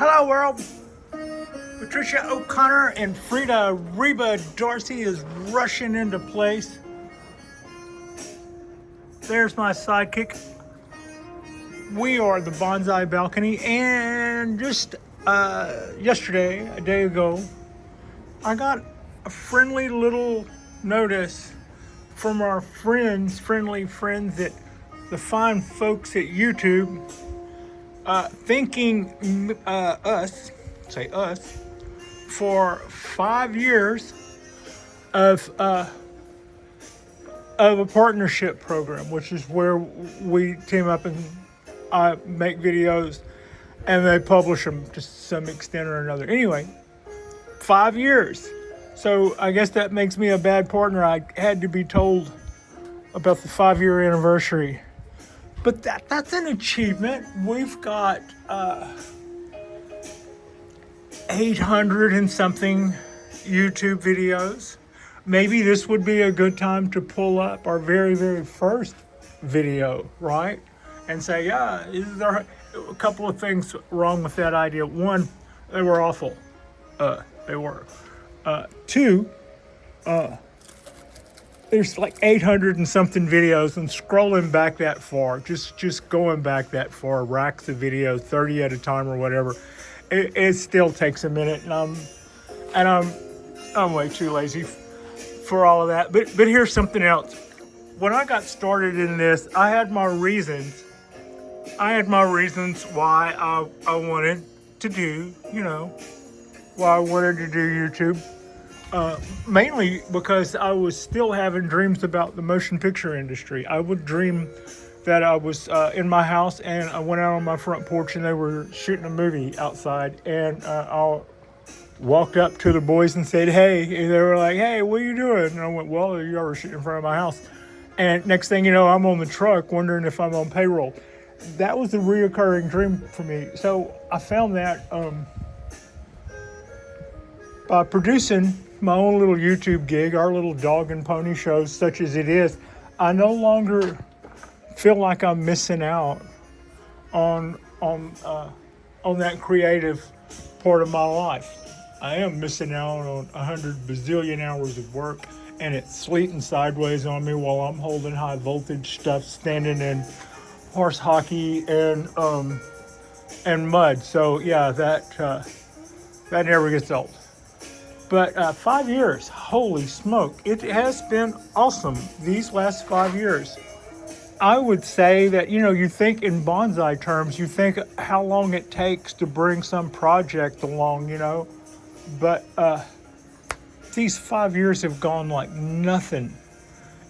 Hello world! Patricia O'Connor and Frida Reba Darcy is rushing into place. There's my sidekick. We are the Bonsai Balcony, and just yesterday, a day ago, I got a friendly little notice from our friendly friends at the fine folks at YouTube, thanking us for 5 years of a partnership program, which is where we team up and I make videos and they publish them to some extent or another. Anyway, 5 years. So I guess that makes me a bad partner. I had to be told about the 5-year anniversary. But that's an achievement. We've got 800 and something YouTube videos. Maybe this would be a good time to pull up our very, very first video, right? And say, yeah, there are a couple of things wrong with that idea. One, they were awful. They were. Two, there's like 800 and something videos, and scrolling back that far, just going back that far, racks of videos, 30 at a time or whatever, it still takes a minute, and I'm way too lazy for all of that. But here's something else. When I got started in this, I had my reasons why I wanted to do, why I wanted to do YouTube. Mainly because I was still having dreams about the motion picture industry. I would dream that I was in my house and I went out on my front porch and they were shooting a movie outside, and I walked up to the boys and said, hey, and they were like, hey, what are you doing? And I went, well, you are shooting in front of my house. And next thing you know, I'm on the truck wondering if I'm on payroll. That was a reoccurring dream for me. So I found that by producing my own little YouTube gig, our little dog and pony shows, such as it is, I no longer feel like I'm missing out on that creative part of my life. I am missing out on 100 bazillion hours of work, and it's sleeting sideways on me while I'm holding high voltage stuff, standing in horse hockey and mud. So yeah, that never gets old. But 5 years, holy smoke, it has been awesome these last 5 years. I would say that, you think in bonsai terms, you think how long it takes to bring some project along, But these 5 years have gone like nothing.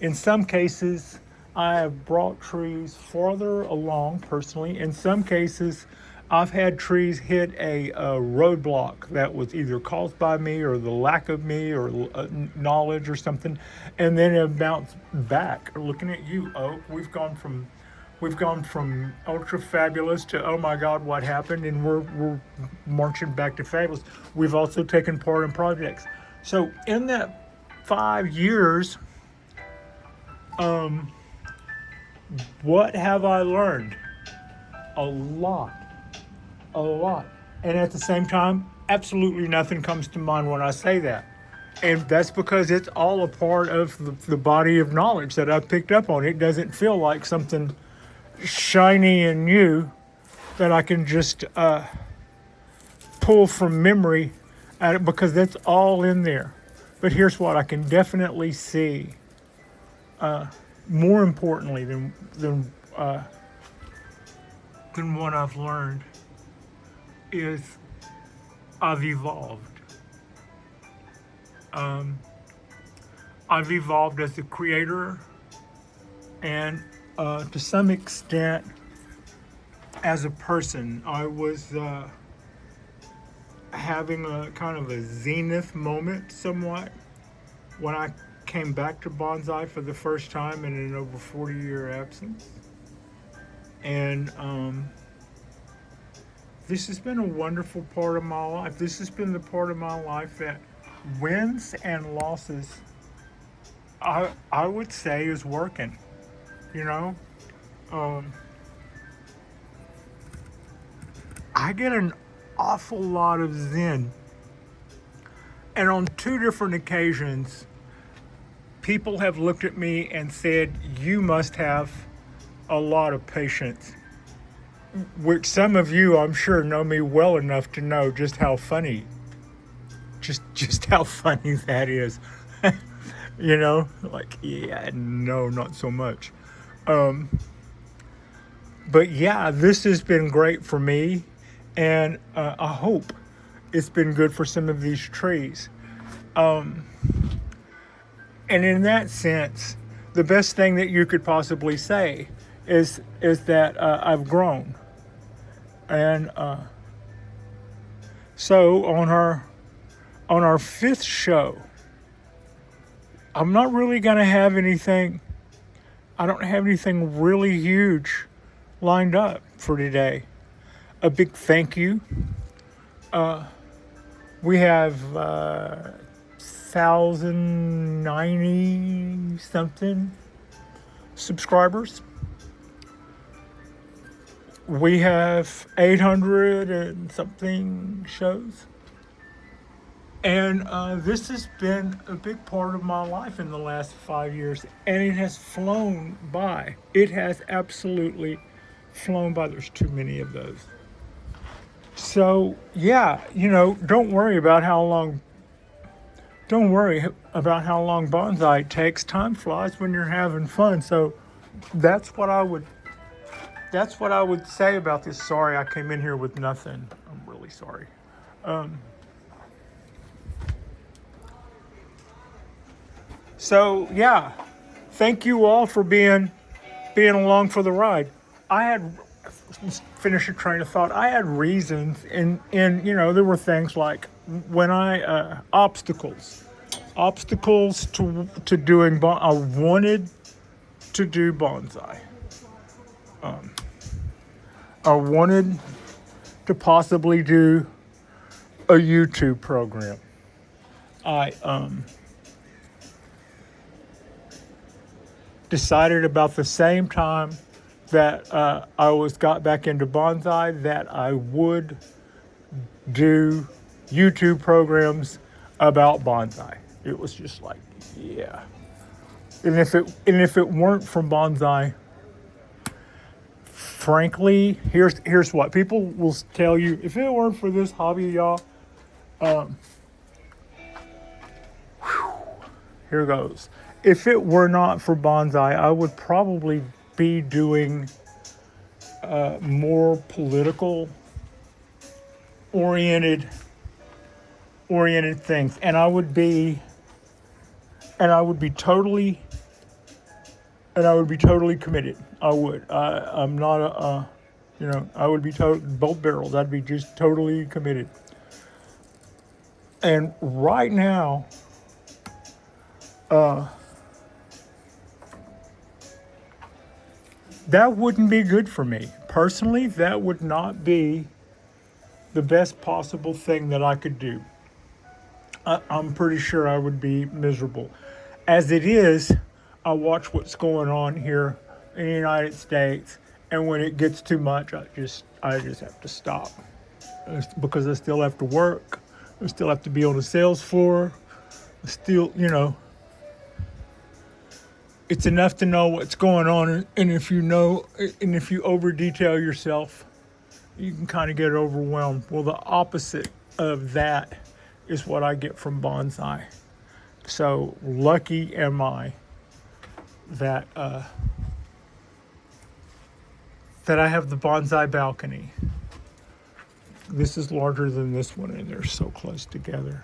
In some cases, I have brought trees farther along personally. In some cases, I've had trees hit a roadblock that was either caused by me or the lack of me or knowledge or something, and then it bounced back. Looking at you, Oak, we've gone from ultra fabulous to oh my God, what happened, and we're marching back to fabulous. We've also taken part in projects. So in that 5 years, what have I learned? A lot. And at the same time, absolutely nothing comes to mind when I say that. And that's because it's all a part of the body of knowledge that I picked up on. It doesn't feel like something shiny and new that I can just pull from memory at it, because that's all in there. But here's what I can definitely see, more importantly than what I've learned, is I've evolved. I've evolved as a creator, and to some extent as a person. I was having a kind of a zenith moment somewhat when I came back to bonsai for the first time in an over 40-year absence. And this has been a wonderful part of my life. This has been the part of my life that wins and losses, I would say, is working. I get an awful lot of zen. And on 2 different occasions, people have looked at me and said, "You must have a lot of patience," which some of you, I'm sure, know me well enough to know just how funny, just how funny that is. You know, like, yeah, no, not so much. But yeah, this has been great for me, and I hope it's been good for some of these trees. And in that sense, the best thing that you could possibly say is that I've grown. And so on our 5th show, I'm not really going to have anything. I don't have anything really huge lined up for today. A big thank you. We have 1,090 something subscribers. We have 800 and something shows. And this has been a big part of my life in the last 5 years. And it has flown by. It has absolutely flown by. There's too many of those. So, yeah, don't worry about how long bonsai takes. Time flies when you're having fun. So that's what I would say about this. Sorry, I came in here with nothing. I'm really sorry. So yeah, thank you all for being along for the ride. I had finish a train of thought. I had reasons, and there were things like when obstacles to doing I wanted to do bonsai. I wanted to possibly do a YouTube program. I decided about the same time that I got back into bonsai that I would do YouTube programs about bonsai. It was just like, yeah. And if it weren't from bonsai, frankly, here's what people will tell you: if it weren't for this hobby, y'all, here goes. If it were not for bonsai, I would probably be doing more political oriented things, and I would be totally committed. I would. I'm not I would be both barrels. I'd be just totally committed. And right now, that wouldn't be good for me. Personally, that would not be the best possible thing that I could do. I'm pretty sure I would be miserable. As it is, I watch what's going on here in the United States, and when it gets too much, I just have to stop. Because I still have to work. I still have to be on the sales floor. I still, it's enough to know what's going on, and if you over detail yourself, you can kind of get overwhelmed. Well, the opposite of that is what I get from bonsai. So lucky am I that I have the Bonsai Balcony. This is larger than this one, and they're so close together.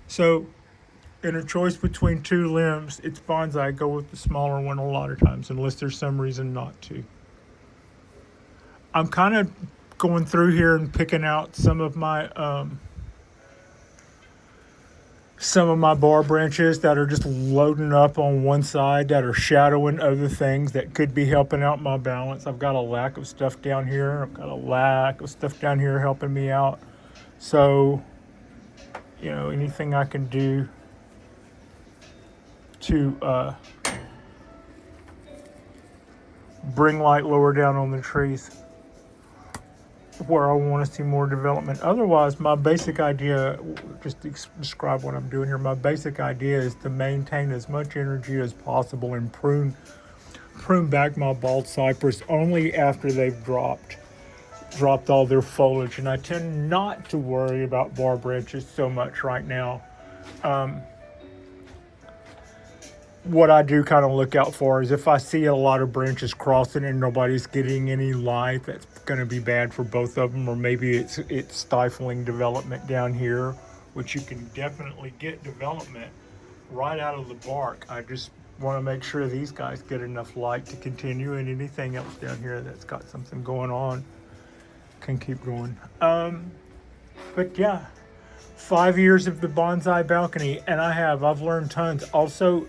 So, in a choice between 2 limbs, it's bonsai. I go with the smaller one a lot of times, unless there's some reason not to. I'm kind of going through here and picking out some of my bar branches that are just loading up on one side, that are shadowing other things that could be helping out my balance. I've got a lack of stuff down here. I've got a lack of stuff down here helping me out. So, anything I can do to bring light lower down on the trees where I want to see more development. Otherwise, my basic idea, just to describe what I'm doing here, my basic idea is to maintain as much energy as possible and prune back my bald cypress only after they've dropped all their foliage. And I tend not to worry about bar branches so much right now. What I do kind of look out for is if I see a lot of branches crossing and nobody's getting any light, that's going to be bad for both of them. Or maybe it's stifling development down here, which you can definitely get development right out of the bark. I just want to make sure these guys get enough light to continue, and anything else down here that's got something going on can keep going. But yeah, 5 years of the Bonsai Balcony, and I've learned tons. Also,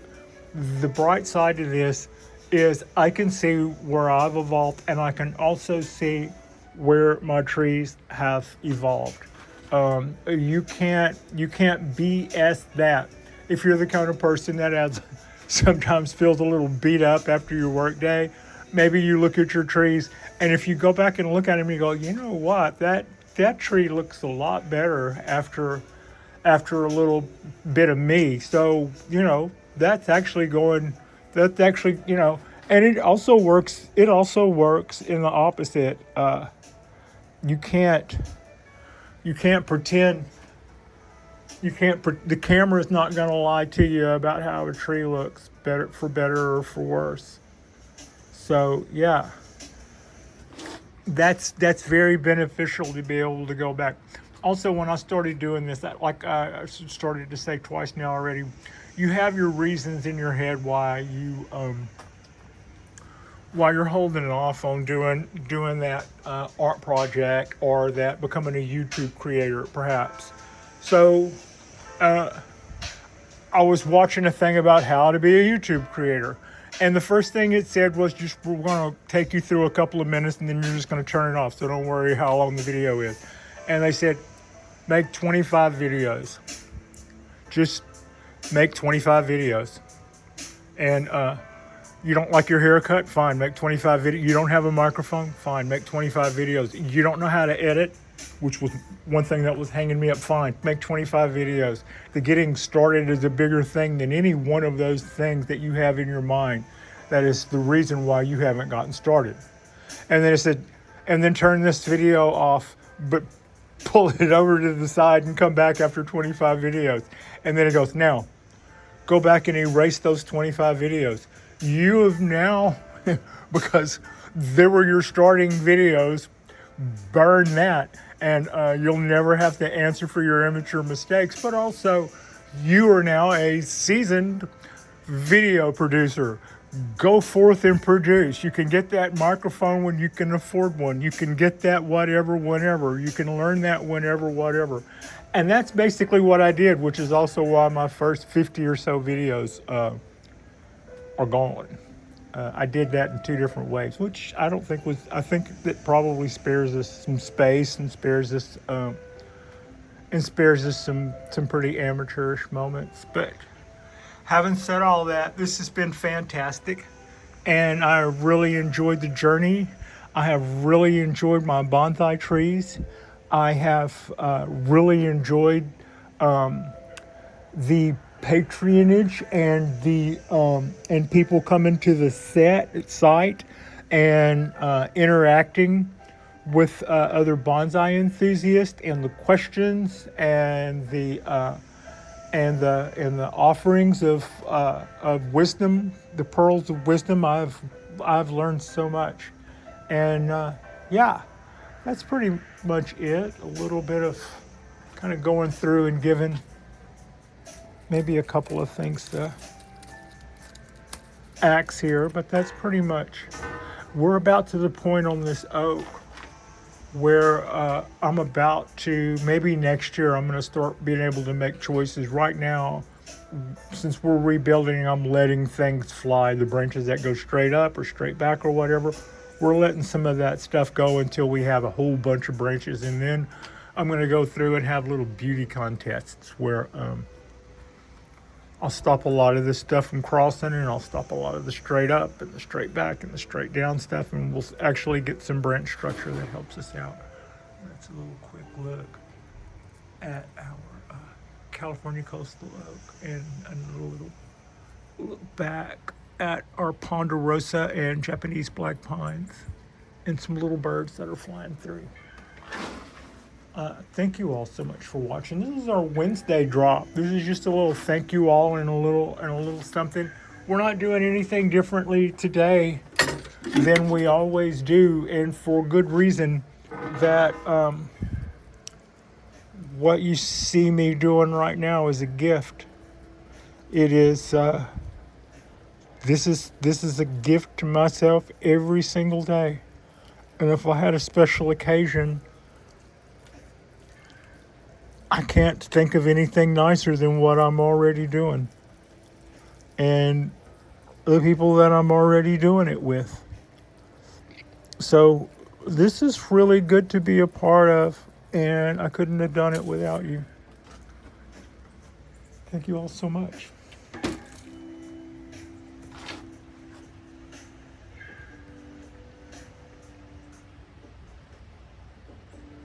the bright side of this is I can see where I've evolved, and I can also see where my trees have evolved. You can't BS that. If you're the kind of person that sometimes feels a little beat up after your work day, maybe you look at your trees, and if you go back and look at them, you go, you know what, that tree looks a lot better after a little bit of me. So, that's actually, and it also works in the opposite. You can't pretend, the camera's not going to lie to you about how a tree looks, better or for worse. So yeah, that's very beneficial to be able to go back. Also, when I started doing this, like I started to say twice now already, you have your reasons in your head why you're holding it off on doing that art project or that becoming a YouTube creator, perhaps. So I was watching a thing about how to be a YouTube creator, and the first thing it said was, we're going to take you through a couple of minutes and then you're just going to turn it off, so don't worry how long the video is. And they said, make 25 videos. Just make 25 videos. And you don't like your haircut? Fine, make 25 videos. You don't have a microphone? Fine, make 25 videos. You don't know how to edit, which was one thing that was hanging me up? Fine, make 25 videos. The getting started is a bigger thing than any one of those things that you have in your mind. That is the reason why you haven't gotten started. And then it said, and then turn this video off, but pull it over to the side and come back after 25 videos. And then it goes, now, go back and erase those 25 videos. You have now, because they were your starting videos, burn that, and you'll never have to answer for your immature mistakes. But also, you are now a seasoned video producer. Go forth and produce. You can get that microphone when you can afford one. You can get that whatever, whenever. You can learn that whenever, whatever. And that's basically what I did, which is also why my first 50 or so videos are gone. I did that in two different ways, which I don't think I think that probably spares us some space and spares us some pretty amateurish moments. But having said all that, this has been fantastic, and I really enjoyed the journey. I have really enjoyed my bonsai trees. I have really enjoyed the patronage and the and people coming to the site and interacting with other bonsai enthusiasts, and the questions and the offerings of wisdom, the pearls of wisdom. I've learned so much, and yeah, that's pretty much it. A little bit of kind of going through and giving maybe a couple of things to axe here, but that's pretty much. We're about to the point on this oak where I'm about to, maybe next year, I'm going to start being able to make choices. Right now, since we're rebuilding, I'm letting things fly. The branches that go straight up or straight back or whatever, we're letting some of that stuff go until we have a whole bunch of branches. And then I'm going to go through and have little beauty contests where I'll stop a lot of this stuff from crossing, and I'll stop a lot of the straight up and the straight back and the straight down stuff, and we'll actually get some branch structure that helps us out. That's a little quick look at our California coastal oak, and a little look back at our ponderosa and Japanese black pines, and some little birds that are flying through. Thank you all so much for watching. This is our Wednesday drop. This is just a little thank you all and a little something. We're not doing anything differently today than we always do, and for good reason. That what you see me doing right now is a gift. It is. This is a gift to myself every single day, and if I had a special occasion, I can't think of anything nicer than what I'm already doing and the people that I'm already doing it with. So this is really good to be a part of, and I couldn't have done it without you. Thank you all so much.